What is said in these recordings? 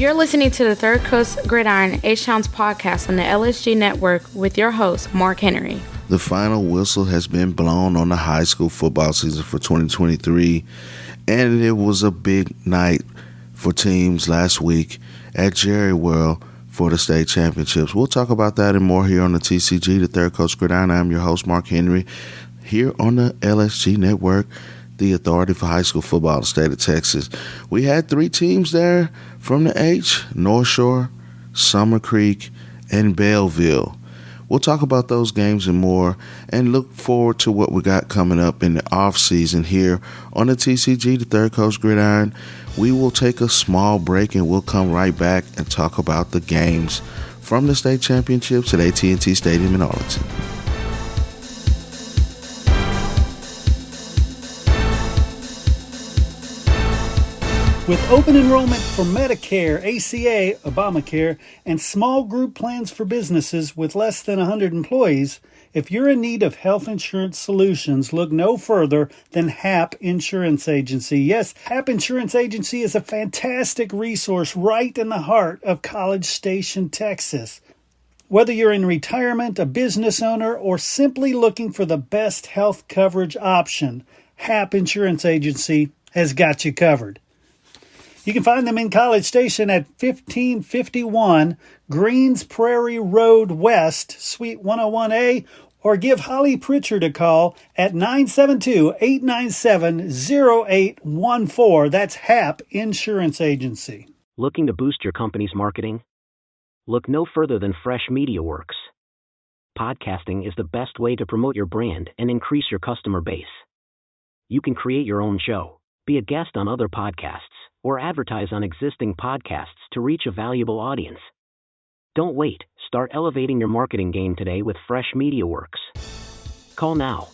You're listening to the Third Coast Gridiron H-Towns podcast on the LSG Network with your host, Marc Henry. The final whistle has been blown on the high school football season for 2023, and it was a big night for teams last week at Jerry World for the state championships. We'll talk about that and more here on the TCG, the Third Coast Gridiron. I'm your host, Marc Henry, here on the LSG Network, the authority for high school football in the state of Texas. We had three teams there from the H: North Shore, Summer Creek, and Belleville. We'll talk about those games and more and look forward to what we got coming up in the off season here on the TCG, the Third Coast Gridiron. We will take a small break and we'll come right back and talk about the games from the state championships at AT&T Stadium in Arlington. With open enrollment for Medicare, ACA, Obamacare, and small group plans for businesses with less than 100 employees, if you're in need of health insurance solutions, look no further than HAP Insurance Agency. Yes, HAP Insurance Agency is a fantastic resource right in the heart of College Station, Texas. Whether you're in retirement, a business owner, or simply looking for the best health coverage option, HAP Insurance Agency has got you covered. You can find them in College Station at 1551 Greens Prairie Road West, Suite 101A, or give Holly Pritchard a call at 972-897-0814. That's HAP Insurance Agency. Looking to boost your company's marketing? Look no further than Fresh Media Works. Podcasting is the best way to promote your brand and increase your customer base. You can create your own show, be a guest on other podcasts, or advertise on existing podcasts to reach a valuable audience. Don't wait. Start elevating your marketing game today with Fresh Media Works. Call now,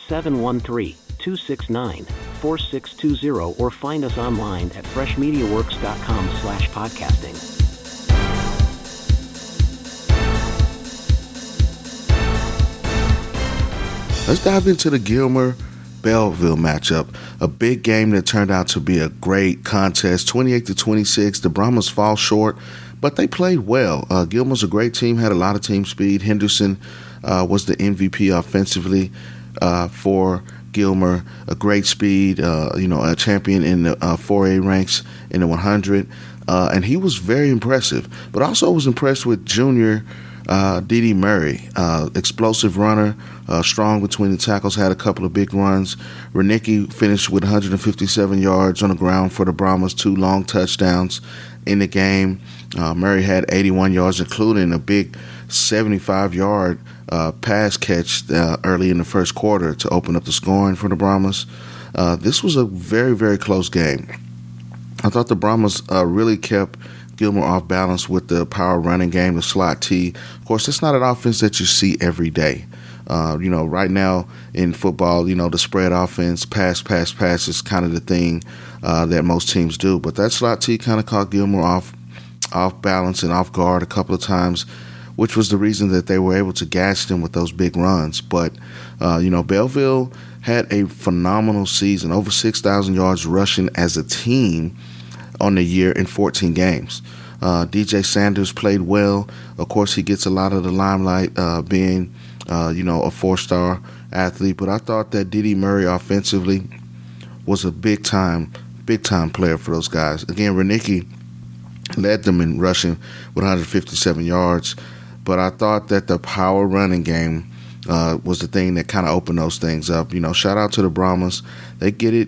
713-269-4620, or find us online at freshmediaworks.com/podcasting. Let's dive into the Gilmer-Belleville matchup, a big game that turned out to be a great contest. 28-26, the Brahmas fall short, but they played well. Gilmer's a great team, had a lot of team speed. Henderson was the MVP offensively for Gilmer, a great speed, a champion in the 4A ranks in the 100, and he was very impressive. But also was impressed with junior D.D. Murray, explosive runner, strong between the tackles, had a couple of big runs. Renicki finished with 157 yards on the ground for the Brahmas, 2 long touchdowns in the game. Murray had 81 yards, including a big 75-yard pass catch early in the first quarter to open up the scoring for the Brahmas. This was a very, very close game. I thought the Brahmas really kept Gilmer off balance with the power running game, the slot T. Of course, it's not an offense that you see every day. Right now in football, the spread offense, pass is kind of the thing that most teams do. But that slot T kind of caught Gilmer off balance and off guard a couple of times, which was the reason that they were able to gash them with those big runs. But, Belleville had a phenomenal season, over 6,000 yards rushing as a team on the year in 14 games. DJ Sanders played well. Of course, he gets a lot of the limelight being, a 4-star athlete. But I thought that D.D. Murray offensively was a big-time player for those guys. Again, Renicki led them in rushing with 157 yards. But I thought that the power running game was the thing that kind of opened those things up. Shout out to the Brahmas. They get it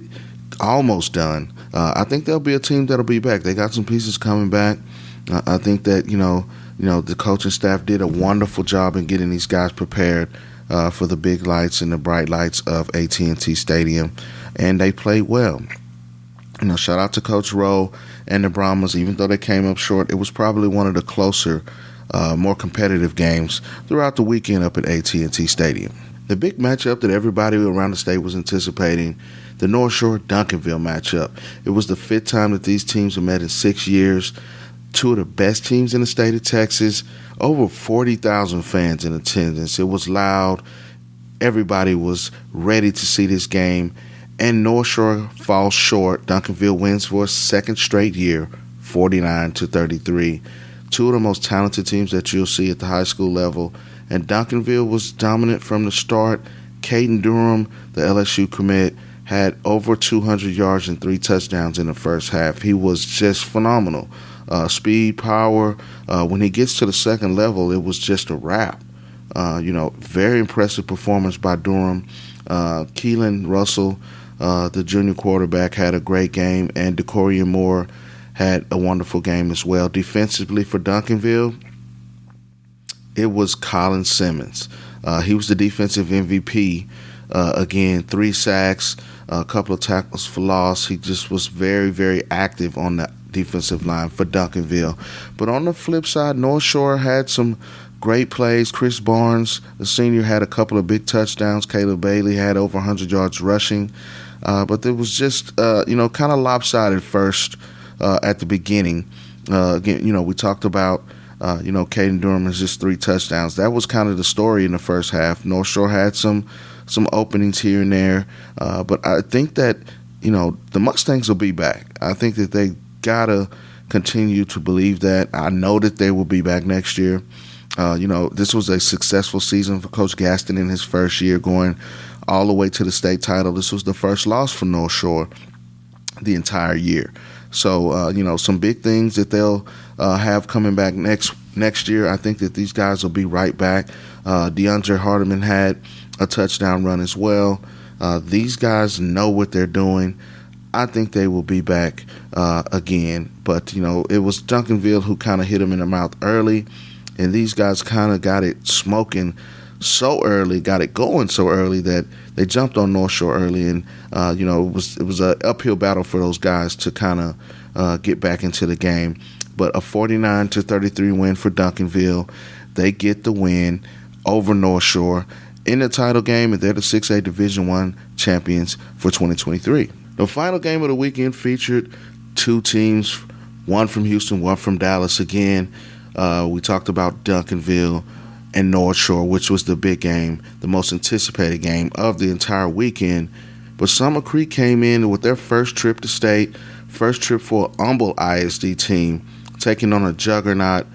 almost done. I think there'll be a team that'll be back. They got some pieces coming back. I think that, the coaching staff did a wonderful job in getting these guys prepared for the big lights and the bright lights of AT&T Stadium, and they played well. Shout out to Coach Rowe and the Brahmas. Even though they came up short, it was probably one of the closer, more competitive games throughout the weekend up at AT&T Stadium. The big matchup that everybody around the state was anticipating, the North Shore Duncanville matchup. It was the 5th time that these teams have met in 6 years. 2 of the best teams in the state of Texas. Over 40,000 fans in attendance. It was loud. Everybody was ready to see this game. And North Shore falls short. Duncanville wins for a second straight year, 49-33. Two of the most talented teams that you'll see at the high school level. And Duncanville was dominant from the start. Caden Durham, the LSU commit, had over 200 yards and 3 touchdowns in the first half. He was just phenomenal. Speed, power. When he gets to the second level, it was just a wrap. Very impressive performance by Durham. Keelan Russell, the junior quarterback, had a great game, and Decorian Moore had a wonderful game as well. Defensively for Duncanville, it was Colin Simmons. He was the defensive MVP. Again, 3 sacks, a couple of tackles for loss. He just was very, very active on the defensive line for Duncanville. But on the flip side, North Shore had some great plays. Chris Barnes, the senior, had a couple of big touchdowns. Caleb Bailey had over 100 yards rushing. But it was just, kind of lopsided first at the beginning. Again, we talked about, Caden Durham has just 3 touchdowns. That was kind of the story in the first half. North Shore had some openings here and there. But I think that, the Mustangs will be back. I think that they got to continue to believe that. I know that they will be back next year. This was a successful season for Coach Gaston in his first year, going all the way to the state title. This was the first loss for North Shore the entire year. So, some big things that they'll have coming back next year. I think that these guys will be right back. DeAndre Hardiman had a touchdown run as well. These guys know what they're doing. I think they will be back again. But, it was Duncanville who kind of hit them in the mouth early. And these guys kind of got it smoking so early, got it going so early that they jumped on North Shore early. And, it was an uphill battle for those guys to kind of get back into the game. But a 49-33 win for Duncanville. They get the win over North Shore in the title game, and they're the 6A Division I champions for 2023. The final game of the weekend featured 2 teams, one from Houston, one from Dallas. Again, we talked about Duncanville and North Shore, which was the big game, the most anticipated game of the entire weekend. But Summer Creek came in with their first trip to state, first trip for an Humble ISD team, taking on a juggernaut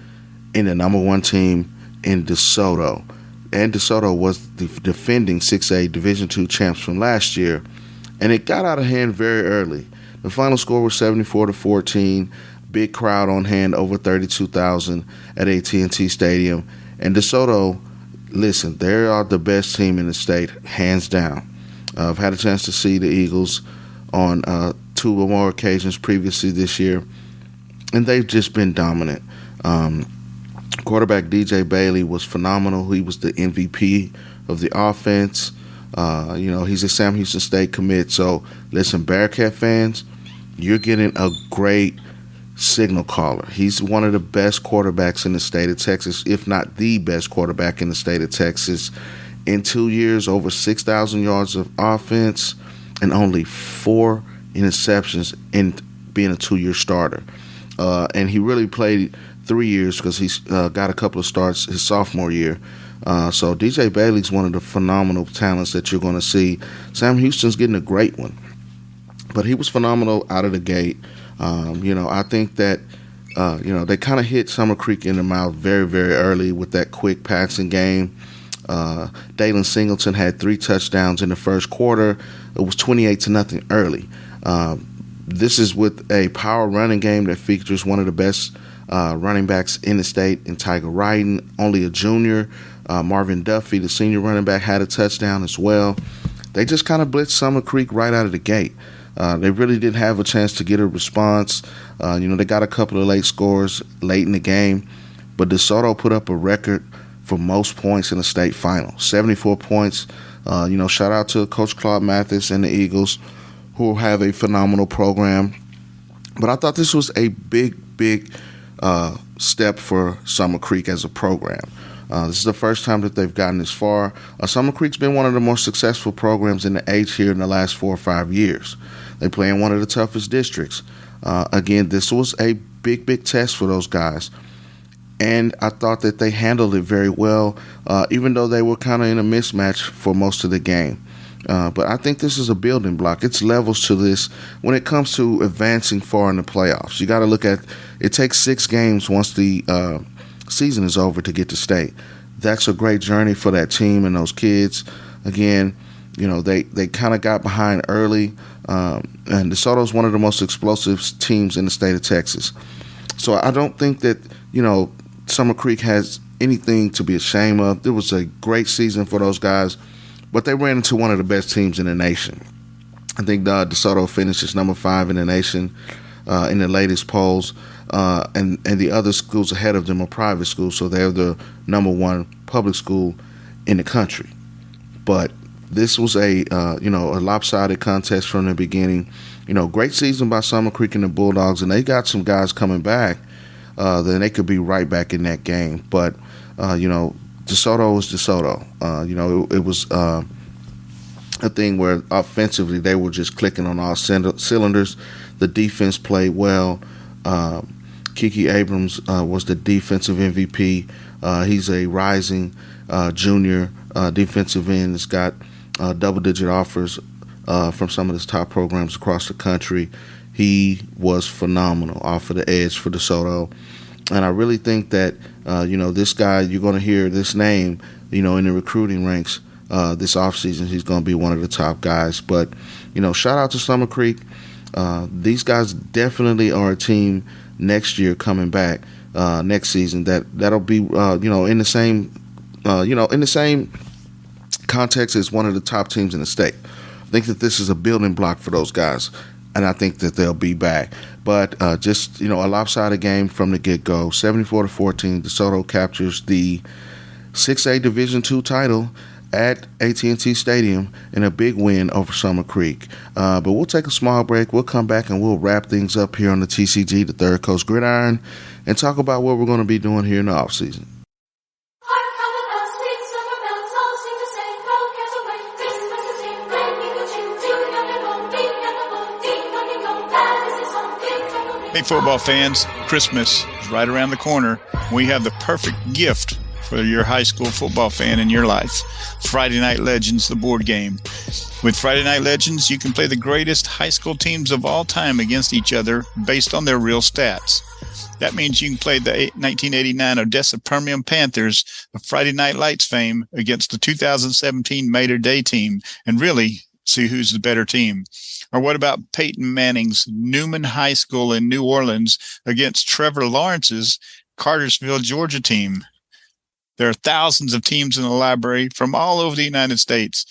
in the number 1 team in DeSoto. And DeSoto was the defending 6A Division II champs from last year. And it got out of hand very early. The final score was 74-14. Big crowd on hand, over 32,000 at AT&T Stadium. And DeSoto, listen, they are the best team in the state, hands down. I've had a chance to see the Eagles on 2 or more occasions previously this year, and they've just been dominant. Quarterback DJ Bailey was phenomenal. He was the MVP of the offense. He's a Sam Houston State commit. So, listen, Bearcat fans, you're getting a great signal caller. He's one of the best quarterbacks in the state of Texas, if not the best quarterback in the state of Texas. In 2 years, over 6,000 yards of offense and only 4 interceptions in being a 2-year starter. And he really played 3 years because he's got a couple of starts his sophomore year. So DJ Bailey's one of the phenomenal talents that you're going to see. Sam Houston's getting a great one. But he was phenomenal out of the gate. I think that, they kind of hit Summer Creek in the mouth very, very early with that quick passing game. Dalen Singleton had 3 touchdowns in the first quarter. It was 28-0 early. This is with a power running game that features one of the best running backs in the state in Tiger Wrighton, only a junior. Marvin Duffy, the senior running back, had a touchdown as well. They just kind of blitzed Summer Creek right out of the gate. They really didn't have a chance to get a response. They got a couple of late scores late in the game, but DeSoto put up a record for most points in the state final, 74 points. Shout out to Coach Claude Mathis and the Eagles, who have a phenomenal program. But I thought this was a big step for Summer Creek as a program. This is the first time that they've gotten this far. Summer Creek's been one of the more successful programs in the H here in the last 4 or 5 years. They play in one of the toughest districts. Again, this was a big test for those guys. And I thought that they handled it very well, even though they were kind of in a mismatch for most of the game. But I think this is a building block. It's levels to this when it comes to advancing far in the playoffs. You got to look at it takes 6 games once the season is over to get to state. That's a great journey for that team and those kids. Again, they kind of got behind early, and DeSoto's one of the most explosive teams in the state of Texas. So I don't think that, Summer Creek has anything to be ashamed of. It was a great season for those guys, but they ran into one of the best teams in the nation. I think DeSoto finishes number 5 in the nation in the latest polls, and the other schools ahead of them are private schools, so they're the number 1 public school in the country. But this was a lopsided contest from the beginning. Great season by Summer Creek and the Bulldogs, and they got some guys coming back. Then they could be right back in that game. But, DeSoto was DeSoto. It was a thing where offensively they were just clicking on all cylinders. The defense played well. Kiki Abrams was the defensive MVP. He's a rising junior defensive end that's got double-digit offers from some of his top programs across the country. He was phenomenal off of the edge for DeSoto. And I really think that, this guy, you're going to hear this name, in the recruiting ranks this offseason. He's going to be one of the top guys. But, shout out to Summer Creek. These guys definitely are a team next year coming back next season that'll be, in the same context as one of the top teams in the state. I think that this is a building block for those guys, and I think that they'll be back. But a lopsided game from the get-go, 74-14. DeSoto captures the 6A Division II title at AT&T Stadium in a big win over Summer Creek. But we'll take a small break. We'll come back and we'll wrap things up here on the TCG, the Third Coast Gridiron, and talk about what we're going to be doing here in the offseason. Hey, football fans, Christmas is right around the corner. We have the perfect gift for your high school football fan in your life. Friday Night Legends, the board game. With Friday Night Legends, you can play the greatest high school teams of all time against each other based on their real stats. That means you can play the 1989 Odessa Permian Panthers of Friday Night Lights fame against the 2017 Mater Day team and really see who's the better team. Or what about Peyton Manning's Newman High School in New Orleans against Trevor Lawrence's Cartersville, Georgia team? There are thousands of teams in the library from all over the United States.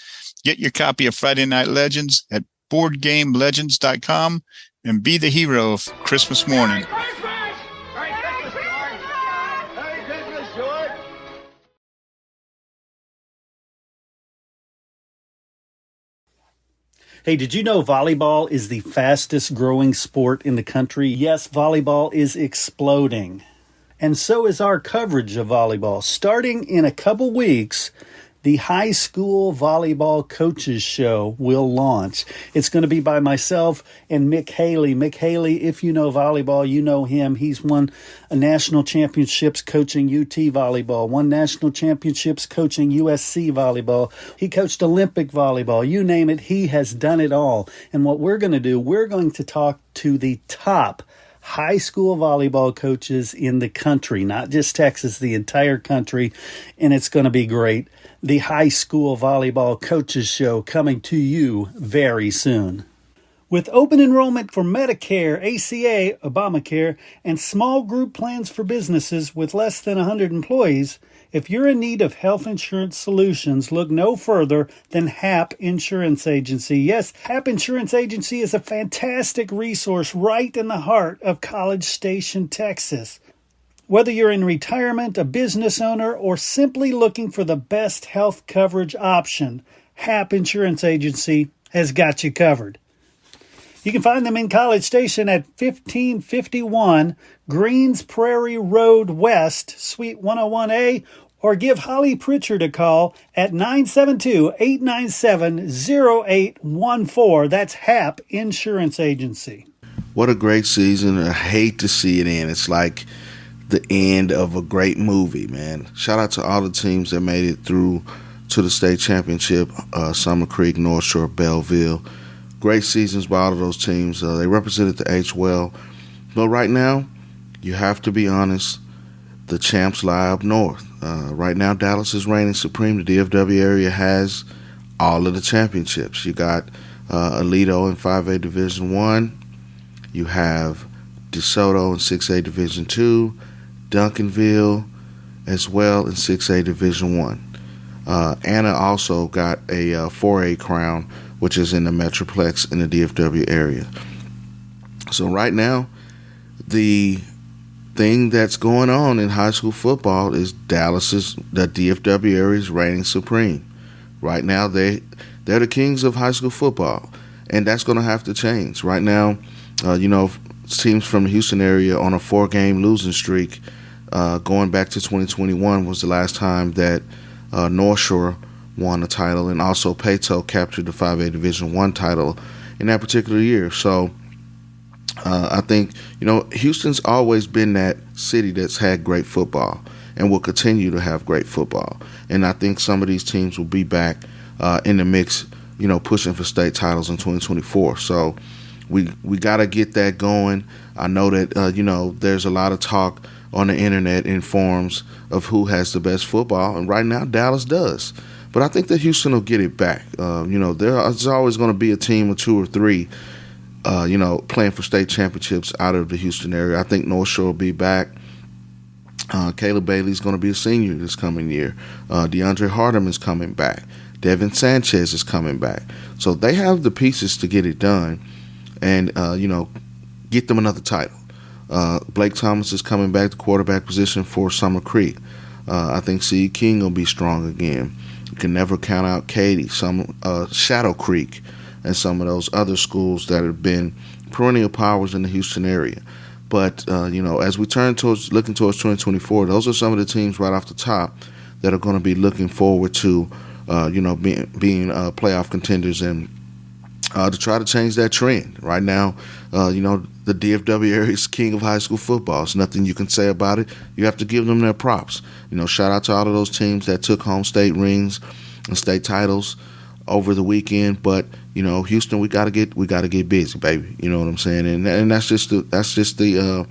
Get your copy of Friday Night Legends at BoardGameLegends.com and be the hero of Christmas morning. Hey, did you know volleyball is the fastest growing sport in the country? Yes, volleyball is exploding. And so is our coverage of volleyball. Starting in a couple weeks, the High School Volleyball Coaches Show will launch. It's going to be by myself and Mick Haley. Mick Haley, if you know volleyball, you know him. He's won national championships coaching UT volleyball, won national championships coaching USC volleyball. He coached Olympic volleyball. You name it, he has done it all. And what we're going to do, we're going to talk to the top high school volleyball coaches in the country, not just Texas, the entire country, and it's going to be great. The High School Volleyball Coaches Show coming to you very soon. With open enrollment for Medicare, ACA, Obamacare, and small group plans for businesses with less than 100 employees, if you're in need of health insurance solutions, look no further than HAP Insurance Agency. Yes, HAP Insurance Agency is a fantastic resource right in the heart of College Station, Texas. Whether you're in retirement, a business owner, or simply looking for the best health coverage option, HAP Insurance Agency has got you covered. You can find them in College Station at 1551 Greens Prairie Road West, Suite 101A, or give Holly Pritchard a call at 972-897-0814. That's HAP Insurance Agency. What a great season. I hate to see it end. It's like the end of a great movie, man. Shout out to all the teams that made it through to the state championship, Summer Creek, North Shore, Belleville. Great seasons by all of those teams. They represented the H well. But right now, you have to be honest, the champs lie up north. Right now, Dallas is reigning supreme. The DFW area has all of the championships. You got Aledo in 5A Division 1. You have DeSoto in 6A Division 2. Duncanville as well in 6A Division 1. Anna also got a 4A crown, which is in the Metroplex in the DFW area. So right now, the thing that's going on in high school football is the DFW area is reigning supreme. Right now, they're the kings of high school football, and that's going to have to change. Right now, teams from the Houston area on a 4-game losing streak, going back to 2021 was the last time that North Shore won a title, and also Peyto captured the 5A Division 1 title in that particular year. So I think, Houston's always been that city that's had great football and will continue to have great football. And I think some of these teams will be back in the mix, pushing for state titles in 2024. So we got to get that going. I know that, there's a lot of talk on the internet in forums of who has the best football, and right now Dallas does. But I think that Houston will get it back. There's always going to be a team of 2 or 3, playing for state championships out of the Houston area. I think North Shore will be back. Caleb Bailey's going to be a senior this coming year. DeAndre Hardeman is coming back. Devin Sanchez is coming back. So they have the pieces to get it done and, get them another title. Blake Thomas is coming back to quarterback position for Summer Creek. I think C. King will be strong again. You can never count out Katy, Shadow Creek, and some of those other schools that have been perennial powers in the Houston area. But, as we turn looking towards 2024, those are some of the teams right off the top that are going to be looking forward to, being playoff contenders and to try to change that trend. Right now, the DFW area is king of high school football. There's nothing you can say about it. You have to give them their props. Shout out to all of those teams that took home state rings and state titles over the weekend. But Houston, we gotta get busy, baby. You know what I'm saying? And that's just the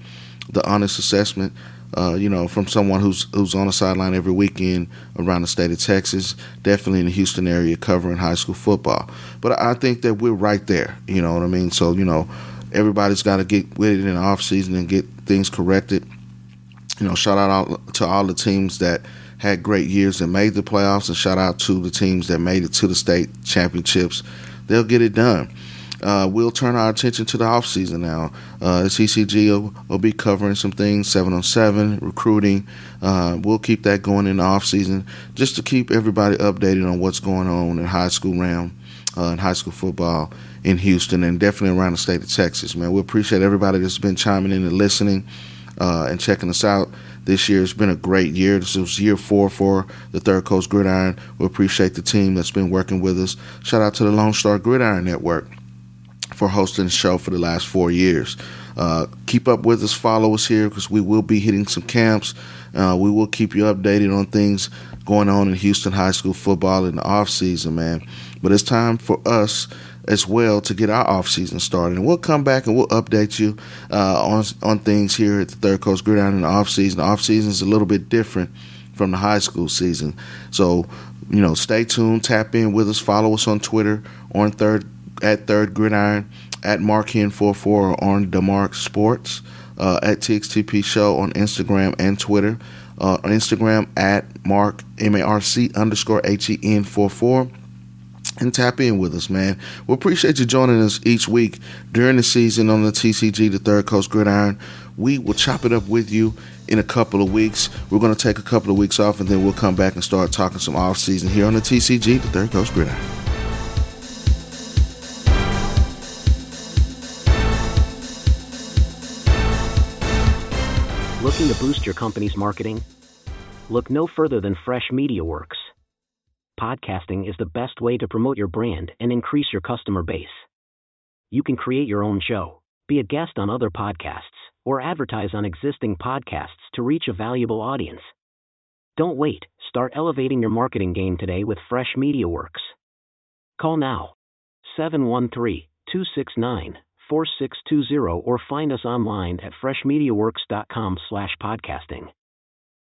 honest assessment. From someone who's on the sideline every weekend around the state of Texas, definitely in the Houston area covering high school football. But I think that we're right there. You know what I mean? So everybody's got to get with it in the off season and get things corrected. Shout out to all the teams that had great years and made the playoffs, and shout out to the teams that made it to the state championships. They'll get it done. We'll turn our attention to the offseason now. The CCG will be covering some things, 7-on-7, recruiting. We'll keep that going in the offseason just to keep everybody updated on what's going on in high school realm, in high school football in Houston, and definitely around the state of Texas, man. We appreciate everybody that's been chiming in and listening and checking us out. This year has been a great year. This was year 4 for the Third Coast Gridiron. We appreciate the team that's been working with us. Shout out to the Lone Star Gridiron Network for hosting the show for the last 4 years. Keep up with us, follow us here, because we will be hitting some camps. We will keep you updated on things going on in Houston high school football in the off season, man. But it's time for us as well to get our off season started, and we'll come back and we'll update you on things here at the Third Coast Gridiron in the off season. The off season is a little bit different from the high school season, so stay tuned, tap in with us, follow us on Twitter on at Third Gridiron, at Marc Henry 44, or on DeMarc Sports, at TXTP Show on Instagram and Twitter. On Instagram at Marc MARC_HEN44, and tap in with us, man. We appreciate you joining us each week during the season on the TCG, the Third Coast Gridiron. We will chop it up with you in a couple of weeks. We're going to take a couple of weeks off, and then we'll come back and start talking some off season here on the TCG, the Third Coast Gridiron. Looking to boost your company's marketing? Look no further than Fresh Media Works. Podcasting is the best way to promote your brand and increase your customer base. You can create your own show, be a guest on other podcasts, or advertise on existing podcasts to reach a valuable audience. Don't wait. Start elevating your marketing game today with Fresh MediaWorks. Call now. 713-269-4620 or find us online at freshmediaworks.com/podcasting.